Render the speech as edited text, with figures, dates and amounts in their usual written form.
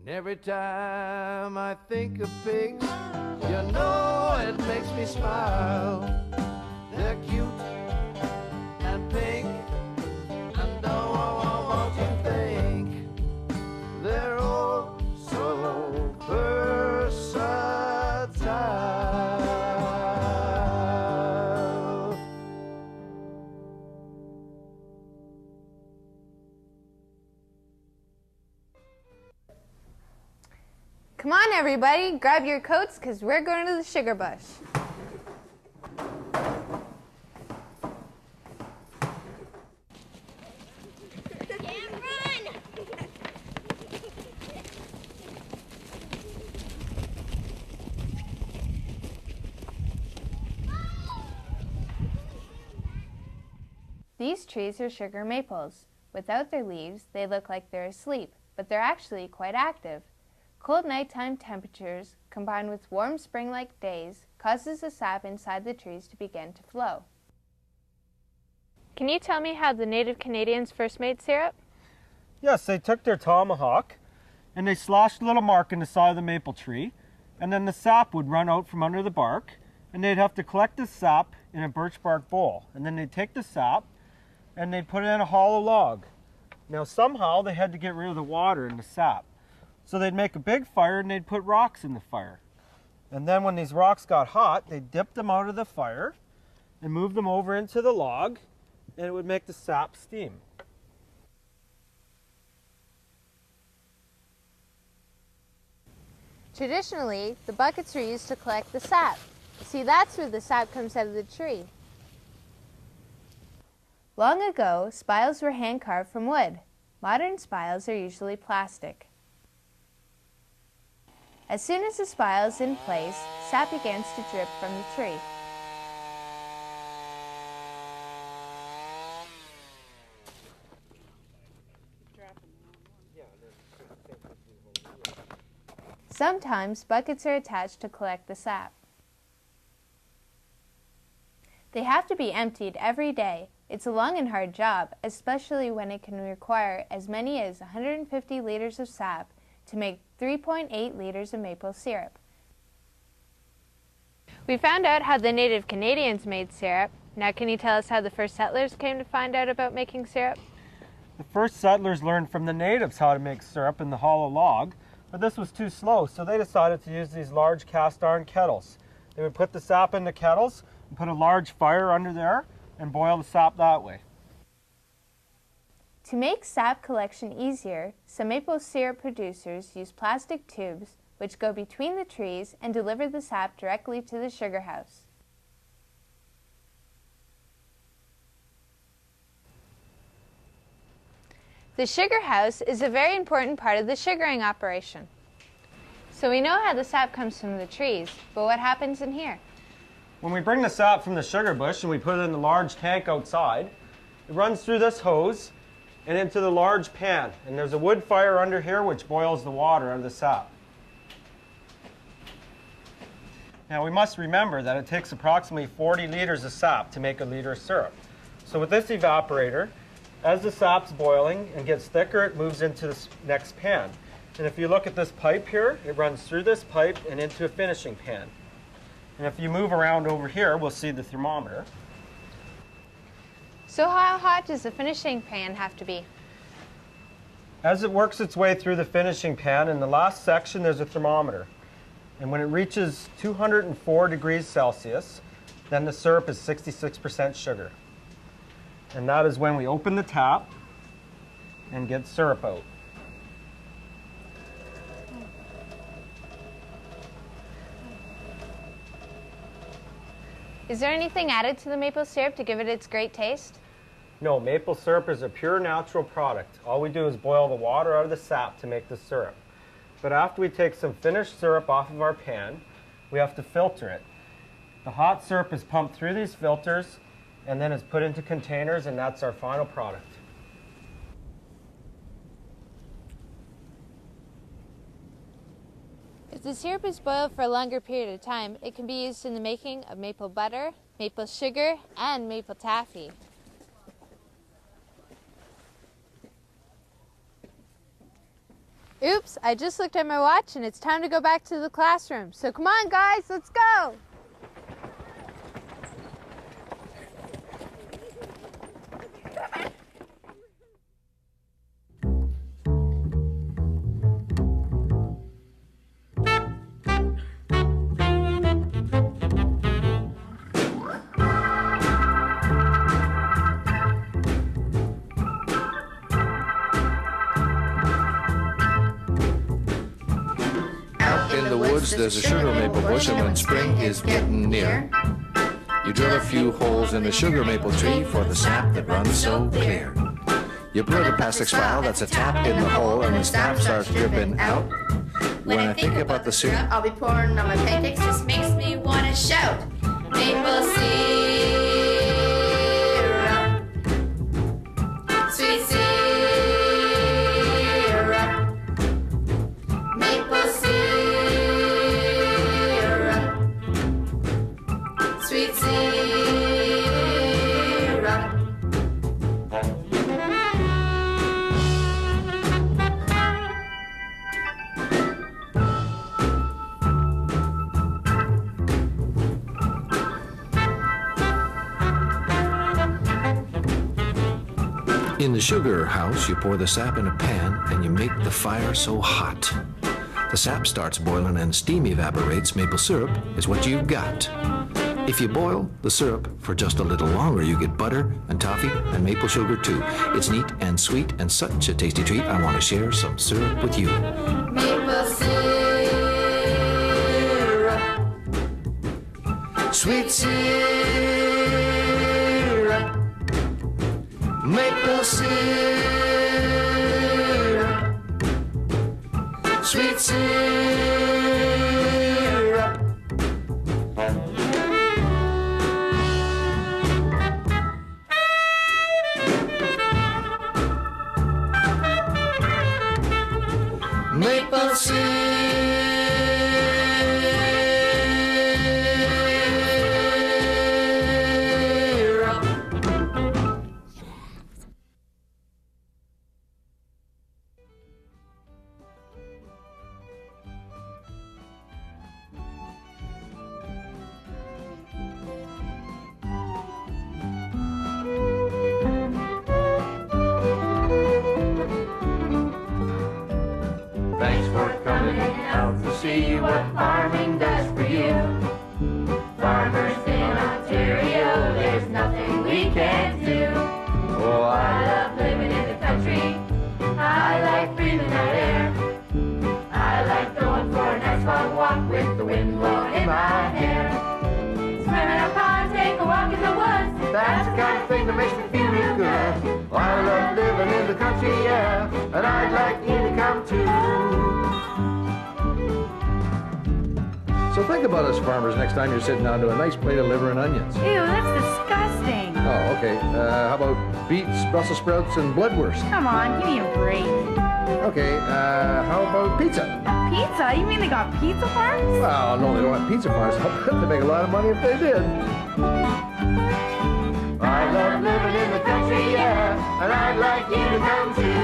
Every time I think of pigs, you know it makes me smile. They're cute and pink, and oh, won't you think they're all so versatile. Come on, everybody, grab your coats because we're going to the sugar bush. These trees are sugar maples. Without their leaves, they look like they're asleep, but they're actually quite active. Cold nighttime temperatures combined with warm spring-like days causes the sap inside the trees to begin to flow. Can you tell me how the native Canadians first made syrup? Yes, they took their tomahawk and they slashed a little mark in the side of the maple tree, and then the sap would run out from under the bark, and they'd have to collect the sap in a birch bark bowl, and then they'd take the sap and they'd put it in a hollow log. Now somehow they had to get rid of the water in the sap. So they'd make a big fire and they'd put rocks in the fire. And then when these rocks got hot, they'd dip them out of the fire and move them over into the log, and it would make the sap steam. Traditionally, the buckets were used to collect the sap. See, that's where the sap comes out of the tree. Long ago, spiles were hand-carved from wood. Modern spiles are usually plastic. As soon as the spile is in place, sap begins to drip from the tree. Sometimes buckets are attached to collect the sap. They have to be emptied every day. It's a long and hard job, especially when it can require as many as 150 liters of sap to make 3.8 liters of maple syrup. We found out how the native Canadians made syrup. Now can you tell us how the first settlers came to find out about making syrup? The first settlers learned from the natives how to make syrup in the hollow log, but this was too slow, so they decided to use these large cast iron kettles. They would put the sap in the kettles and put a large fire under there and boil the sap that way. To make sap collection easier, some maple syrup producers use plastic tubes which go between the trees and deliver the sap directly to the sugar house. The sugar house is a very important part of the sugaring operation. So we know how the sap comes from the trees, but what happens in here? When we bring the sap from the sugar bush and we put it in the large tank outside, it runs through this hose and into the large pan. And there's a wood fire under here which boils the water out of the sap. Now we must remember that it takes approximately 40 liters of sap to make a liter of syrup. So with this evaporator, as the sap's boiling and gets thicker, it moves into this next pan. And if you look at this pipe here, it runs through this pipe and into a finishing pan. And if you move around over here, we'll see the thermometer. So how hot does the finishing pan have to be? As it works its way through the finishing pan, in the last section there's a thermometer. And when it reaches 204 degrees Celsius, then the syrup is 66% sugar. And that is when we open the tap and get syrup out. Is there anything added to the maple syrup to give it its great taste? No, maple syrup is a pure natural product. All we do is boil the water out of the sap to make the syrup. But after we take some finished syrup off of our pan, we have to filter it. The hot syrup is pumped through these filters and then is put into containers, and that's our final product. If the syrup is boiled for a longer period of time, it can be used in the making of maple butter, maple sugar, and maple taffy. Oops, I just looked at my watch and it's time to go back to the classroom. So come on, guys, let's go. In the woods there's a sugar maple bush, and when spring is getting near, you drill a few holes in the sugar maple tree for the sap that runs so clear. You blow the plastic spiral, that's a tap in the hole, and the sap starts dripping out. When I think about the syrup I'll be pouring on my pancakes, just makes me want to shout. Maple syrup, sweet syrup, maple syrup, sweet syrup. In the sugar house, you pour the sap in a pan and you make the fire so hot. The sap starts boiling and steam evaporates. Maple syrup is what you've got. If you boil the syrup for just a little longer, you get butter and toffee and maple sugar too. It's neat and sweet and such a tasty treat. I want to share some syrup with you. Maple syrup, Sweet syrup, maple syrup, sweet syrup. Maple syrup. Thanks for coming out to see what farming does for you. Farmers in Ontario, there's nothing we can't do. Oh, I love living in the country. I like breathing that air. I like going for a nice long walk with the wind blowing in my hair. Swim in a pond, take a walk in the woods. That's the kind of thing that makes me feel real good. I love living in the country, yeah, and I'd like you to come too. So think about us farmers next time you're sitting down to a nice plate of liver and onions. Ew, that's disgusting. Oh, okay. How about beets, Brussels sprouts, and bloodwurst? Come on, give me a break. Okay, how about pizza? Pizza? You mean they got pizza farms? Well, no, they don't have pizza farms. I'll bet they'd make a lot of money if they did. I love living in the country, yeah, and I'd like you to come too.